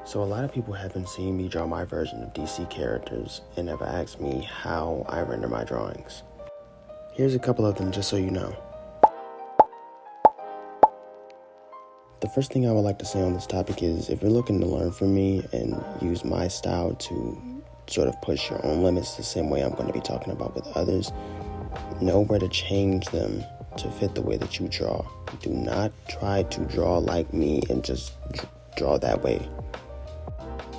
So a lot of people haven't seen me draw my version of DC characters and have asked me how I render my drawings. Here's a couple of them just so you know. The first thing I would like to say on this topic is if you're looking to learn from me and use my style to sort of push your own limits the same way I'm going to be talking about with others, know where to change them to fit the way that you draw. Do not try to draw like me and just draw that way.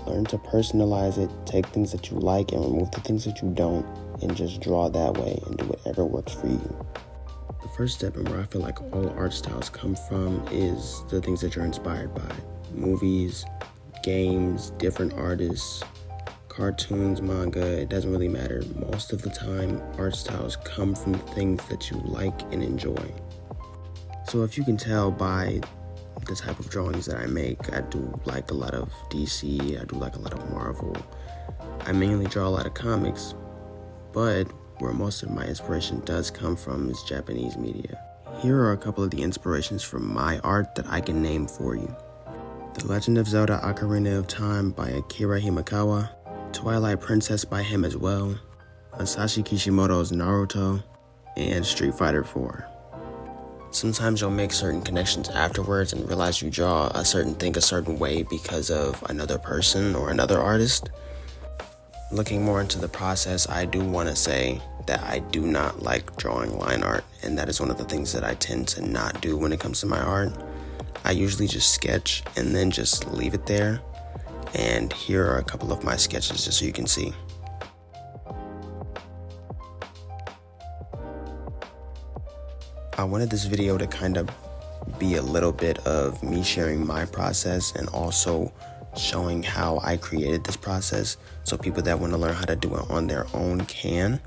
Learn to personalize it, take things that you like and remove the things that you don't, and just draw that way and do whatever works for you. The first step and where I feel like all art styles come from is the things that you're inspired by. Movies, games, different artists, cartoons, manga, it doesn't really matter. Most of the time, art styles come from things that you like and enjoy. So if you can tell by the type of drawings that I make, I do like a lot of DC, I do like a lot of Marvel. I mainly draw a lot of comics, but where most of my inspiration does come from is Japanese media. Here are a couple of the inspirations from my art that I can name for you. The Legend of Zelda Ocarina of Time by Akira Himekawa, Twilight Princess by him as well, Masashi Kishimoto's Naruto, and Street Fighter 4. Sometimes you'll make certain connections afterwards and realize you draw a certain thing a certain way because of another person or another artist. Looking more into the process, I do want to say that I do not like drawing line art, and that is one of the things that I tend to not do when it comes to my art. I usually just sketch and then just leave it there, and here are a couple of my sketches just so you can see. I wanted this video to kind of be a little bit of me sharing my process and also showing how I created this process so people that want to learn how to do it on their own can.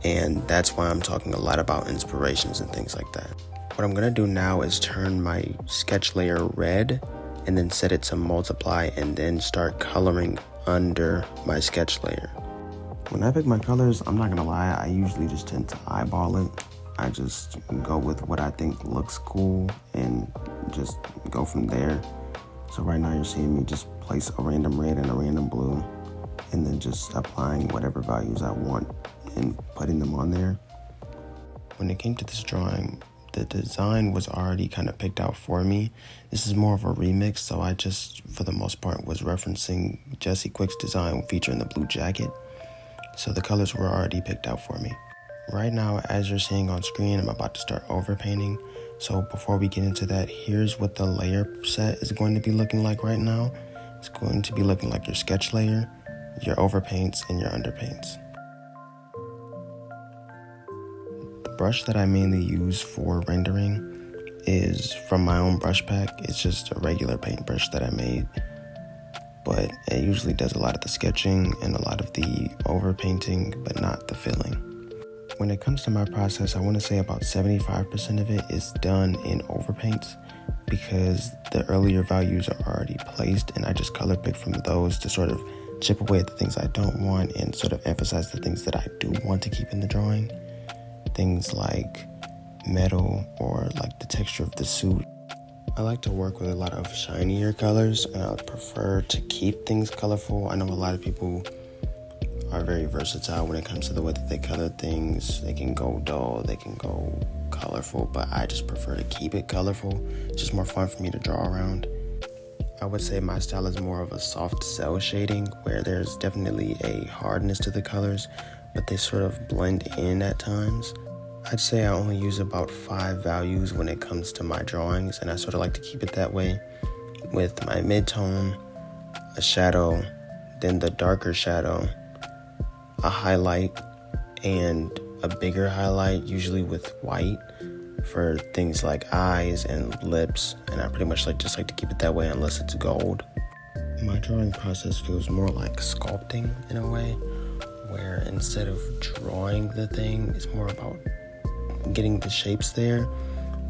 And that's why I'm talking a lot about inspirations and things like that. What I'm going to do now is turn my sketch layer red and then set it to multiply and then start coloring under my sketch layer. When I pick my colors, I'm not going to lie, I usually just tend to eyeball it. I just go with what I think looks cool and just go from there. So right now you're seeing me just place a random red and a random blue and then just applying whatever values I want and putting them on there. When it came to this drawing, the design was already kind of picked out for me. This is more of a remix, so I just, for the most part, was referencing Jesse Quick's design featuring the blue jacket. So the colors were already picked out for me. Right now, as you're seeing on screen, I'm about to start overpainting. So before we get into that, here's what the layer set is going to be looking like right now. It's going to be looking like your sketch layer, your overpaints, and your underpaints. The brush that I mainly use for rendering is from my own brush pack. It's just a regular paintbrush that I made, but it usually does a lot of the sketching and a lot of the overpainting, but not the filling. When it comes to my process, I want to say about 75% of it is done in overpaints because the earlier values are already placed and I just color pick from those to sort of chip away at the things I don't want and sort of emphasize the things that I do want to keep in the drawing. Things like metal or like the texture of the suit. I like to work with a lot of shinier colors and I would prefer to keep things colorful. I know a lot of people are very versatile when it comes to the way that they color things. They can go dull, they can go colorful, but I just prefer to keep it colorful. It's just more fun for me to draw around. I would say my style is more of a soft cell shading where there's definitely a hardness to the colors, but they sort of blend in at times. I'd say I only use about 5 values when it comes to my drawings, and I sort of like to keep it that way with my mid-tone, a shadow, then the darker shadow, a highlight, and a bigger highlight, usually with white for things like eyes and lips, and I pretty much just like to keep it that way unless it's gold. My drawing process feels more like sculpting in a way, where instead of drawing the thing, it's more about getting the shapes there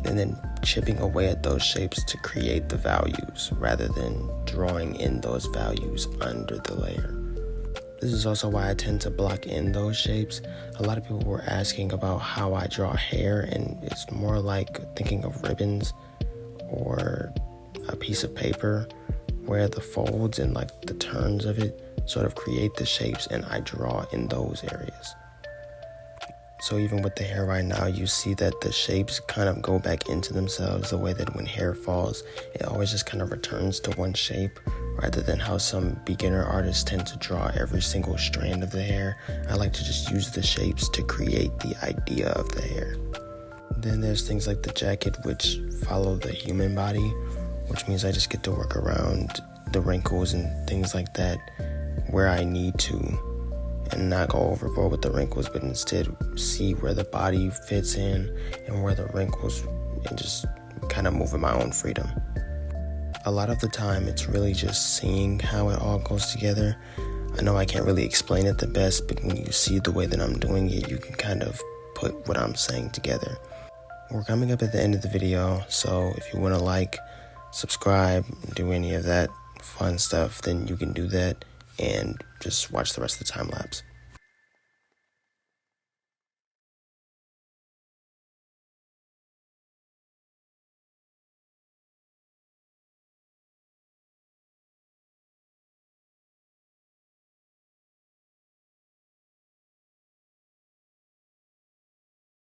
and then chipping away at those shapes to create the values rather than drawing in those values under the layer. This is also why I tend to block in those shapes. A lot of people were asking about how I draw hair, and it's more like thinking of ribbons or a piece of paper where the folds and like the turns of it sort of create the shapes, and I draw in those areas. So even with the hair right now, you see that the shapes kind of go back into themselves, the way that when hair falls, it always just kind of returns to one shape, rather than how some beginner artists tend to draw every single strand of the hair. I like to just use the shapes to create the idea of the hair. Then there's things like the jacket, which follow the human body, which means I just get to work around the wrinkles and things like that where I need to, and not go overboard with the wrinkles, but instead see where the body fits in and where the wrinkles, and just kind of move in my own freedom. A lot of the time, it's really just seeing how it all goes together. I know I can't really explain it the best, but when you see the way that I'm doing it, you can kind of put what I'm saying together. We're coming up at the end of the video, so if you want to like, subscribe, do any of that fun stuff, then you can do that and just watch the rest of the time lapse.